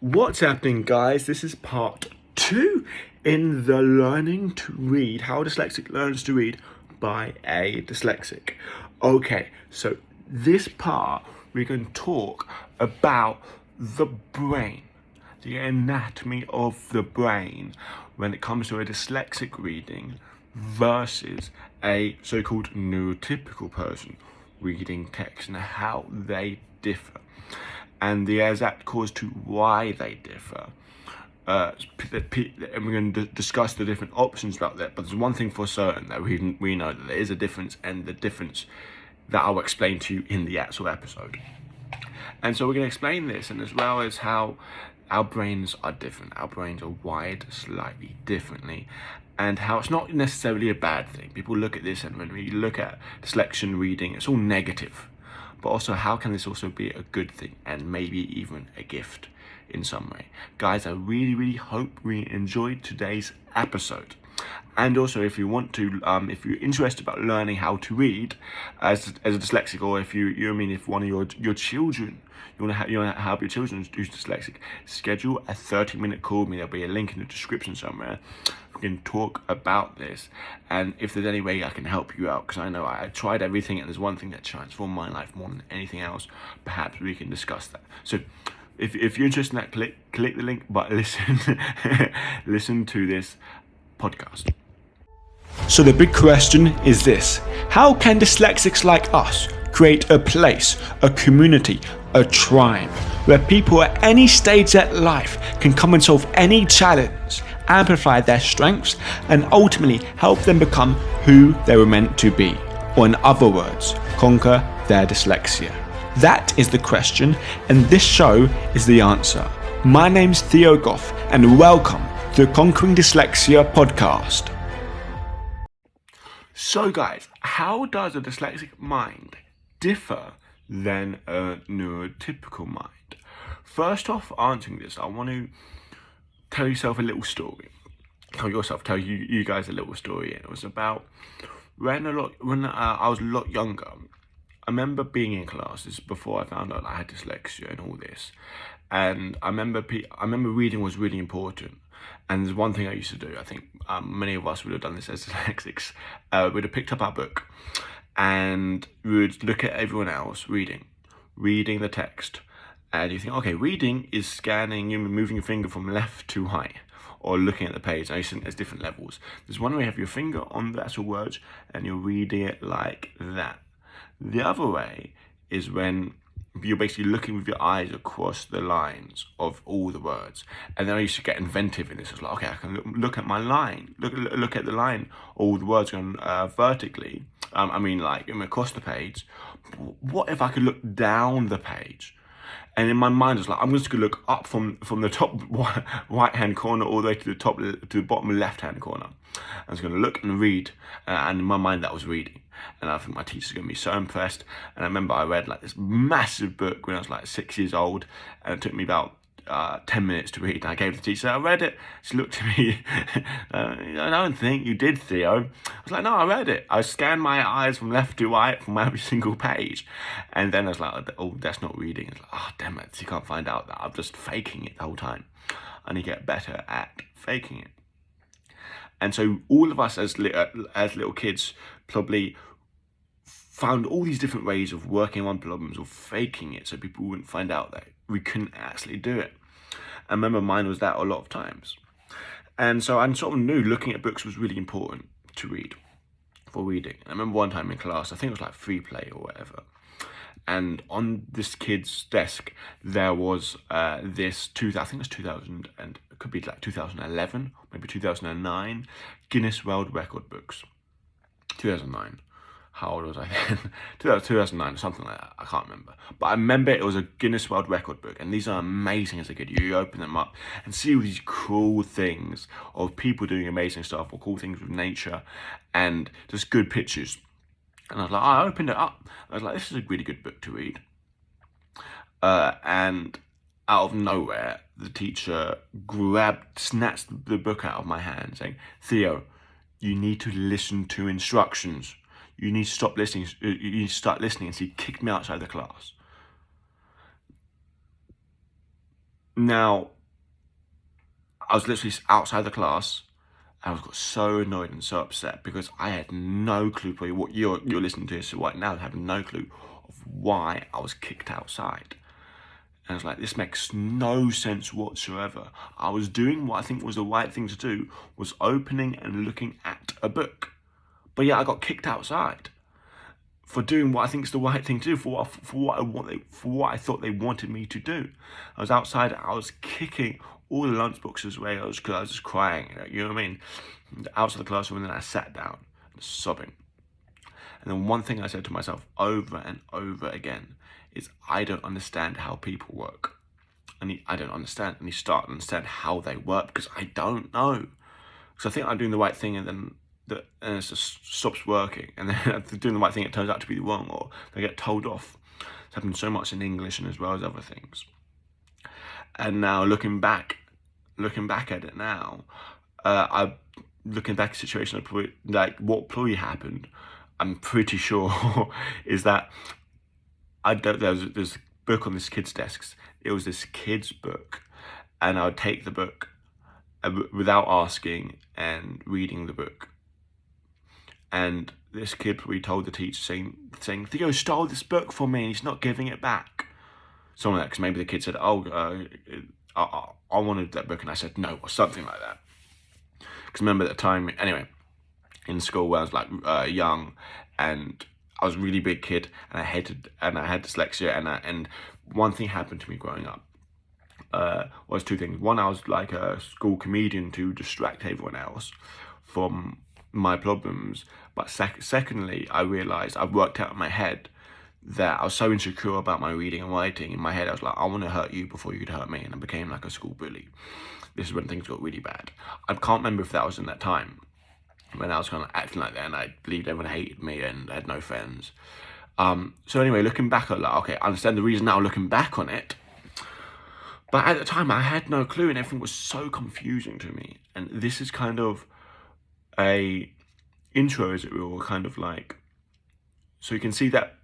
What's happening, guys? This is part 2 in the Learning to Read, How a Dyslexic Learns to Read by a Dyslexic. Okay, so this part we're going to talk about the brain, the anatomy of the brain when it comes to a dyslexic reading versus a so-called neurotypical person reading text and how they differ and the exact cause to why they differ. And we're going to discuss the different options about that. But there's one thing for certain that we know that there is a difference, and the difference that I'll explain to you in the actual episode. And so we're going to explain this, and as well as how our brains are different. Our brains are wired slightly differently, and how it's not necessarily a bad thing. People look at this, and when we look at dyslexia reading, it's all negative. But also, how can this also be a good thing and maybe even a gift in some way? Guys, I really hope we enjoyed today's episode. And also, if you want to, if you're interested about learning how to read as a dyslexic, or if if one of your children, you want to help your children who's dyslexic, schedule a 30-minute call with me. There'll be a link in the description somewhere. We can talk about this, and if there's any way I can help you out, because I know I tried everything, and there's one thing that transformed my life more than anything else. Perhaps we can discuss that. So, if you're interested in that, click the link, but listen to this podcast. So the big question is this: how can dyslexics like us create a place, a community, a tribe, where people at any stage of life can come and solve any challenge, amplify their strengths, and ultimately help them become who they were meant to be, or in other words, conquer their dyslexia? That is the question, and this show is the answer. My name's Theo Goff, and welcome to the Conquering Dyslexia podcast. So guys, how does a dyslexic mind differ than a neurotypical mind? First off, answering this, I want to tell yourself a little story. Tell you guys a little story. And it was about when I was a lot younger. I remember being in class. This is before I found out I had dyslexia and all this. And I remember reading was really important. And there's one thing I used to do. I think many of us would have done this as dyslexics. We'd have picked up our book, and we would look at everyone else reading the text. And you think, okay, reading is scanning, you're moving your finger from left to right, or looking at the page. I think there's different levels. There's one where you have your finger on the actual words, and you're reading it like that. The other way is when you're basically looking with your eyes across the lines of all the words. And then I used to get inventive in this. I was like, okay, I can look at my line, look at the line, all the words going vertically. Across the page. What if I could look down the page? And in my mind, I was like, I'm just going to look up from the top right-hand corner all the way to the bottom left-hand corner. I was going to look and read, and in my mind, that was reading. And I think my teacher's going to be so impressed. And I remember I read like this massive book when I was like 6 years old, and it took me about 10 minutes to read. And I gave the teacher, I read it. She looked at me, I don't think you did, Theo. I was like, no, I read it. I scanned my eyes from left to right from every single page. And then I was like, oh, that's not reading. It's like, oh, damn it, you can't find out that I'm just faking it the whole time. I need to get better at faking it. And so all of us as little kids probably found all these different ways of working on problems or faking it so people wouldn't find out that we couldn't actually do it. I remember mine was that a lot of times. And so I sort of knew looking at books was really important to read, for reading. I remember one time in class, I think it was like free play or whatever, and on this kid's desk there was I think it was 2000, and it could be like 2011, maybe 2009, Guinness World Record books. 2009. How old was I then? 2009 or something like that. I can't remember. But I remember it was a Guinness World Record book. And these are amazing as a kid. You open them up and see all these cool things of people doing amazing stuff, or cool things with nature, and just good pictures. And I was like, I opened it up. I was like, this is a really good book to read. And out of nowhere, the teacher snatched the book out of my hand saying, Theo, you need to listen to instructions. You need to stop listening. You need to start listening. And so he kicked me outside the class. Now, I was literally outside the class. I got so annoyed and so upset because I had no clue. Probably what you're listening to this right now, have no clue of why I was kicked outside. And I was like, this makes no sense whatsoever. I was doing what I think was the right thing to do, was opening and looking at a book. But yeah, I got kicked outside for doing what I think is the right thing to do, for what I thought they wanted me to do. I was outside, I was kicking all the lunchboxes away, because I was just crying, you know what I mean? Outside the classroom, and then I sat down, sobbing. And then one thing I said to myself over and over again is, I don't understand how people work. I don't understand. And you start to understand how they work, because I don't know. Because I think I'm doing the right thing, and then and it just stops working. And then after doing the right thing, it turns out to be the wrong, or they get told off. It's happened so much in English and as well as other things. And now looking back at it now, looking back at the situation, like what probably happened, I'm pretty sure is that there's a book on this kid's desks. It was this kid's book, and I would take the book without asking and reading the book. And this kid probably told the teacher, saying Theo stole this book from me and he's not giving it back. Something like that, because maybe the kid said, I wanted that book, and I said no, or something like that. Because remember at the time, anyway, in school where I was like young, and I was a really big kid, and I had dyslexia, and one thing happened to me growing up. Was two things. One, I was like a school comedian to distract everyone else from my problems. But secondly, I realised, I worked out in my head that I was so insecure about my reading and writing. In my head, I was like, I want to hurt you before you could hurt me, and I became like a school bully. This is when things got really bad. I can't remember if that was in that time when I was kind of acting like that, and I believed everyone hated me and I had no friends. So anyway, looking back, I'm like, okay, I understand the reason now looking back on it. But at the time, I had no clue, and everything was so confusing to me. And this is kind of a intro, as it were, kind of like, so you can see that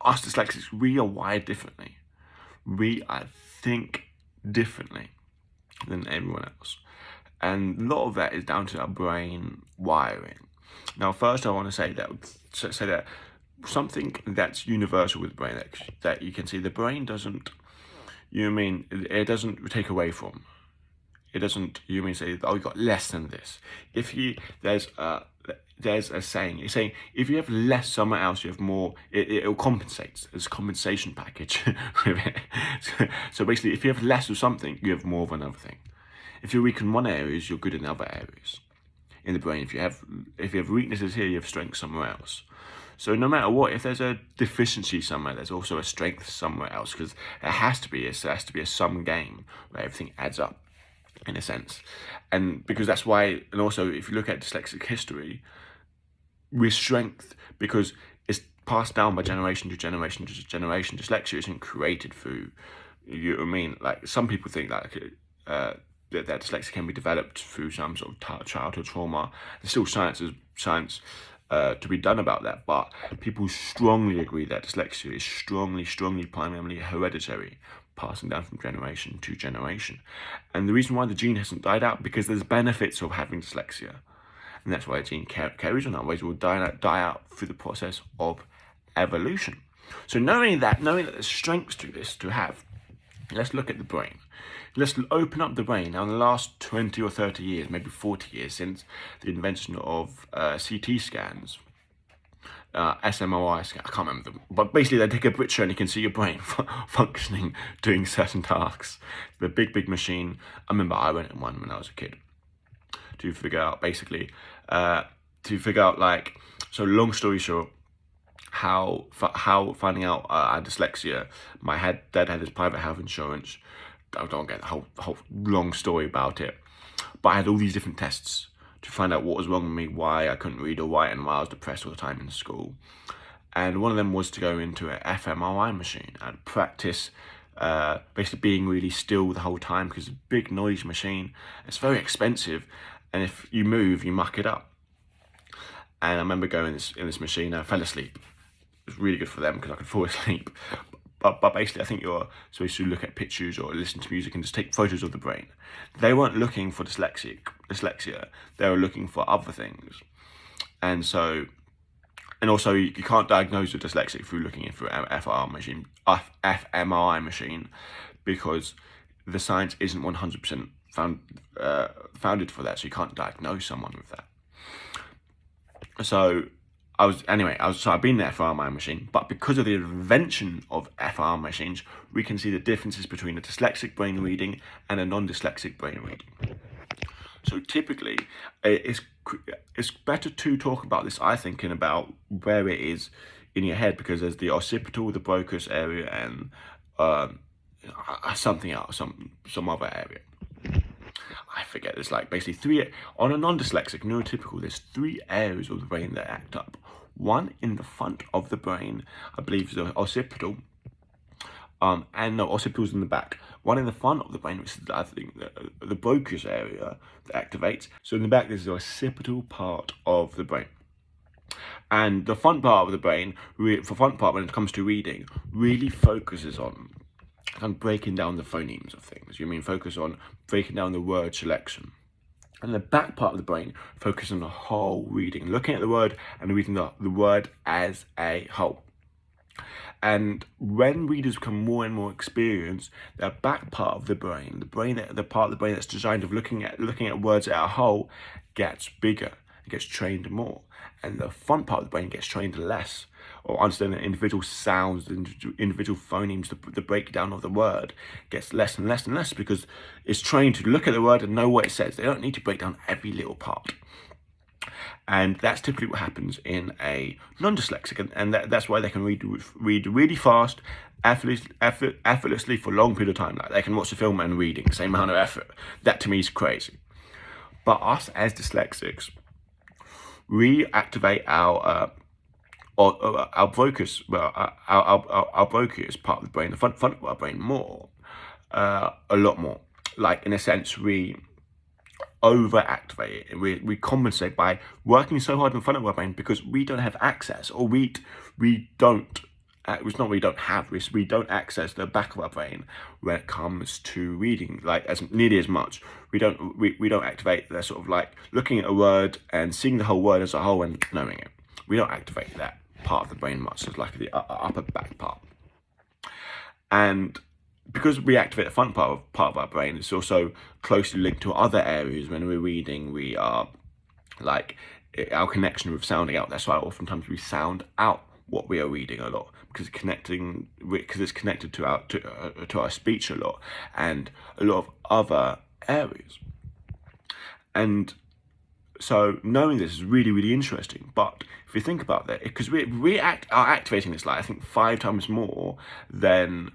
us dyslexics, we are wired differently. We think differently than everyone else. And a lot of that is down to our brain wiring. Now, first I want to say that something that's universal with the brain, that you can see, the brain doesn't, you know what I mean, it doesn't take away from. It doesn't, you mean, say, oh, you got less than this. There's a saying, it's saying, if you have less somewhere else, you have more, it'll compensate. There's a compensation package with it. So basically, if you have less of something, you have more of another thing. If you're weak in one area, you're good in other areas. In the brain, if you have weaknesses here, you have strengths somewhere else. So no matter what, if there's a deficiency somewhere, there's also a strength somewhere else, because it has to be a sum game where everything adds up, in a sense. And because that's why, and also if you look at dyslexic history, with strength, because it's passed down by generation to generation to generation. Dyslexia isn't created through, you know what I mean? Like, some people think like that dyslexia can be developed through some sort of childhood trauma. There's still science to be done about that, but people strongly agree that dyslexia is strongly primarily hereditary, passing down from generation to generation. And the reason why the gene hasn't died out, because there's benefits of having dyslexia. And that's why a gene carries on, otherwise it will die out through the process of evolution. So knowing that there's strengths to this to have, let's look at the brain. Let's open up the brain. Now, in the last 20 or 30 years, maybe 40 years since the invention of CT scans, SMRI scans, I can't remember them, but basically they take a picture and you can see your brain functioning, doing certain tasks. The big machine. I remember I went in one when I was a kid to figure out, like, so long story short, how finding out I had dyslexia. My dad had his private health insurance. I don't get the whole long story about it, but I had all these different tests to find out what was wrong with me, why I couldn't read or write, and why I was depressed all the time in school. And one of them was to go into an fMRI machine and practice basically being really still the whole time, because it's a big noise machine. It's very expensive, and if you move, you muck it up. And I remember going in this machine, I fell asleep. It was really good for them because I could fall asleep. but basically I think you're supposed to look at pictures or listen to music and just take photos of the brain. They weren't looking for dyslexia. They were looking for other things. And so, and also you can't diagnose a dyslexic through looking in through an fMRI machine, because the science isn't 100% founded for that, so you can't diagnose someone with that. So I've been there for fMRI machine, but because of the invention of fMRI machines, we can see the differences between a dyslexic brain reading and a non-dyslexic brain reading. So typically, it's better to talk about this, I think, in about where it is in your head, because there's the occipital, the Broca's area, and something else, some other area. I forget. There's like basically three on a non-dyslexic neurotypical. There's 3 areas of the brain that act up. One in the front of the brain, I believe, is the occipital. And no, occipital's in the back. One in the front of the brain, which is, I think, the Broca's area that activates. So in the back, there's the occipital part of the brain. And the front part of the brain, when it comes to reading, really focuses on breaking down the phonemes of things. Focus on breaking down the word selection. And the back part of the brain focuses on the whole reading, looking at the word and reading the word as a whole. And when readers become more and more experienced, the back part of the brain, the part of the brain that's designed of looking at words as a whole, gets bigger. It gets trained more, and the front part of the brain gets trained less, or understanding individual sounds, individual phonemes, the breakdown of the word gets less and less and less, because it's trained to look at the word and know what it says. They don't need to break down every little part. And that's typically what happens in a non-dyslexic, and that's why they can read really fast, effortlessly for a long period of time. Like they can watch a film and reading, same amount of effort. That to me is crazy. But us as dyslexics, we activate our Broca's, our Broca's part of the brain, the front of our brain more, a lot more. Like in a sense, we overactivate it. We compensate by working so hard in front of our brain because we don't have access, or we don't. It's not we don't have. We don't access the back of our brain when it comes to reading, like as nearly as much. We don't activate the sort of like looking at a word and seeing the whole word as a whole and knowing it. We don't activate that part of the brain much, as like the upper back part. And because we activate the front part of our brain, it's also closely linked to other areas. When we're reading, we are like our connection with sounding out. That's why oftentimes we sound out what we are reading a lot, because it's connected to our speech a lot, and a lot of other areas. And so knowing this is really, really interesting. But if you think about that, because we are activating this, like I think 5 times more than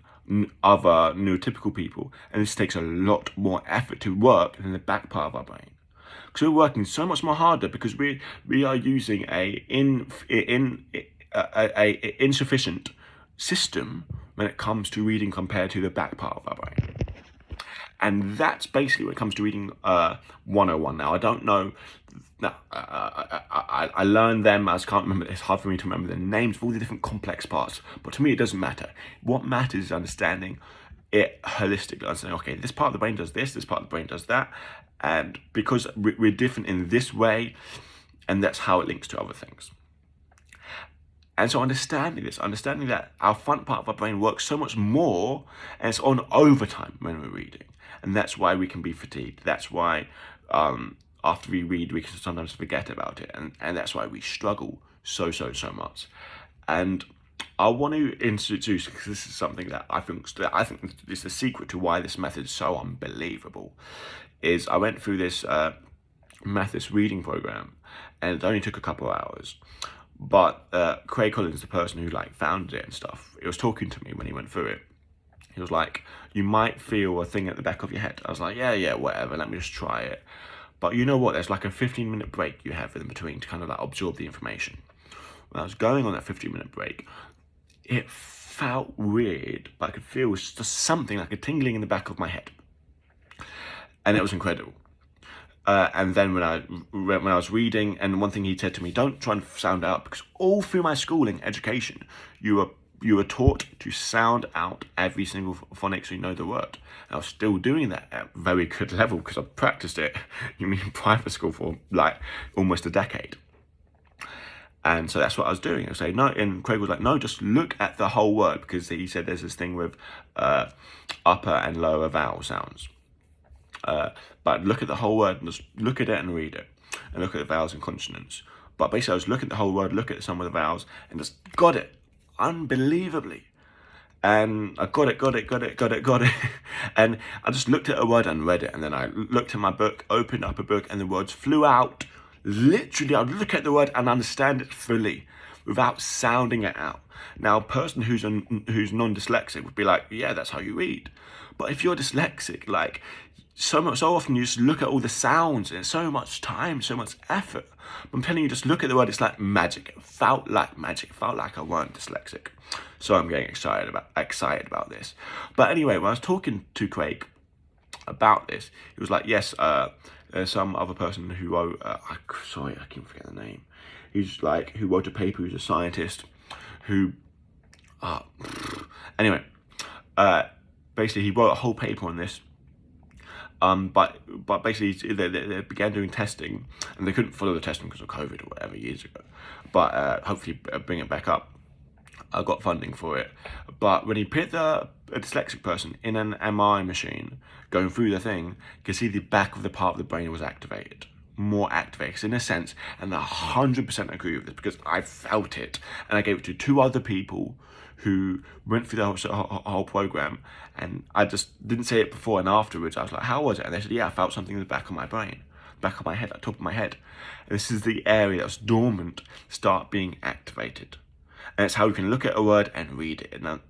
other neurotypical people, and this takes a lot more effort to work than the back part of our brain. Because we're working so much more harder, because we are using a insufficient system when it comes to reading compared to the back part of our brain. And that's basically when it comes to reading 101. Now, I don't know. Now, I learned them. I can't remember. It's hard for me to remember the names of all the different complex parts. But to me, it doesn't matter. What matters is understanding it holistically. Understanding, okay, this part of the brain does this part of the brain does that. And because we're different in this way, and that's how it links to other things. And so understanding that our front part of our brain works so much more, and it's on overtime when we're reading. And that's why we can be fatigued. That's why after we read, we can sometimes forget about it. And that's why we struggle so much. And I want to introduce, because this is something that I think is the secret to why this method is so unbelievable, is I went through this Mathis reading program, and it only took a couple of hours. But Craig Collins, the person who like founded it and stuff, he was talking to me when he went through it. He was like, you might feel a thing at the back of your head. I was like, yeah, whatever, let me just try it. But you know what, there's like a 15-minute break you have in between to kind of like absorb the information. When I was going on that 15-minute break, it felt weird, but I could feel just something like a tingling in the back of my head. And it was incredible. And then when I was reading, and one thing he said to me, don't try and sound out, because all through my schooling, education, you you were taught to sound out every single phonics so you know the word. And I was still doing that at a very good level because I practiced it, you mean, in private school for like almost a decade. And so that's what I was doing. I was saying, no, and Craig was like, no, just look at the whole word, because he said there's this thing with upper and lower vowel sounds. But look at the whole word and just look at it and read it, and look at the vowels and consonants. But basically, I was looking at the whole word, look at some of the vowels, and just got it unbelievably. And I got it. And I just looked at a word and read it. And then I looked at my book, opened up a book, and the words flew out. Literally, I'd look at the word and understand it fully without sounding it out. Now, a person who's non-dyslexic would be like, yeah, that's how you read. But if you're dyslexic, like, so often you just look at all the sounds, and it's so much time, so much effort. But I'm telling you, just look at the word, it's like magic. It felt like magic. It felt like I weren't dyslexic. So I'm getting excited about this. But anyway, when I was talking to Craig about this, he was like, yes, there's some other person who wrote, I keep forgetting the name. Who wrote a paper, who's a scientist, who, anyway, basically he wrote a whole paper on this. But basically they began doing testing, and they couldn't follow the testing because of COVID or whatever years ago. But hopefully bring it back up. I got funding for it. But when he put a dyslexic person in an MRI machine going through the thing, you could see the back of the part of the brain was activated. More activated, in a sense, and I 100% agree with this because I felt it, and I gave it to 2 other people who went through the whole program, and I just didn't say it before and afterwards. I was like, how was it? And they said, yeah, I felt something in the back of my brain, back of my head, at the top of my head. And this is the area that's dormant start being activated. And it's how you can look at a word and read it. And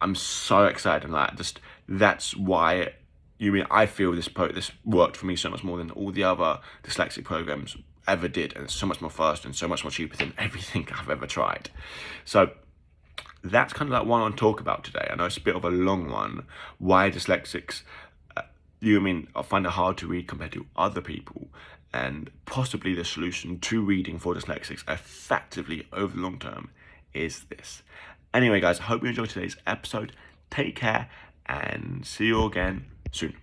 I'm so excited, and like, just that's why I feel this worked for me so much more than all the other dyslexic programs ever did, and it's so much more fast and so much more cheaper than everything I've ever tried. So that's kind of like what I want to talk about today. I know it's a bit of a long one. Why dyslexics, I find it hard to read compared to other people, and possibly the solution to reading for dyslexics effectively over the long term is this. Anyway, guys, I hope you enjoyed today's episode. Take care, and see you again soon.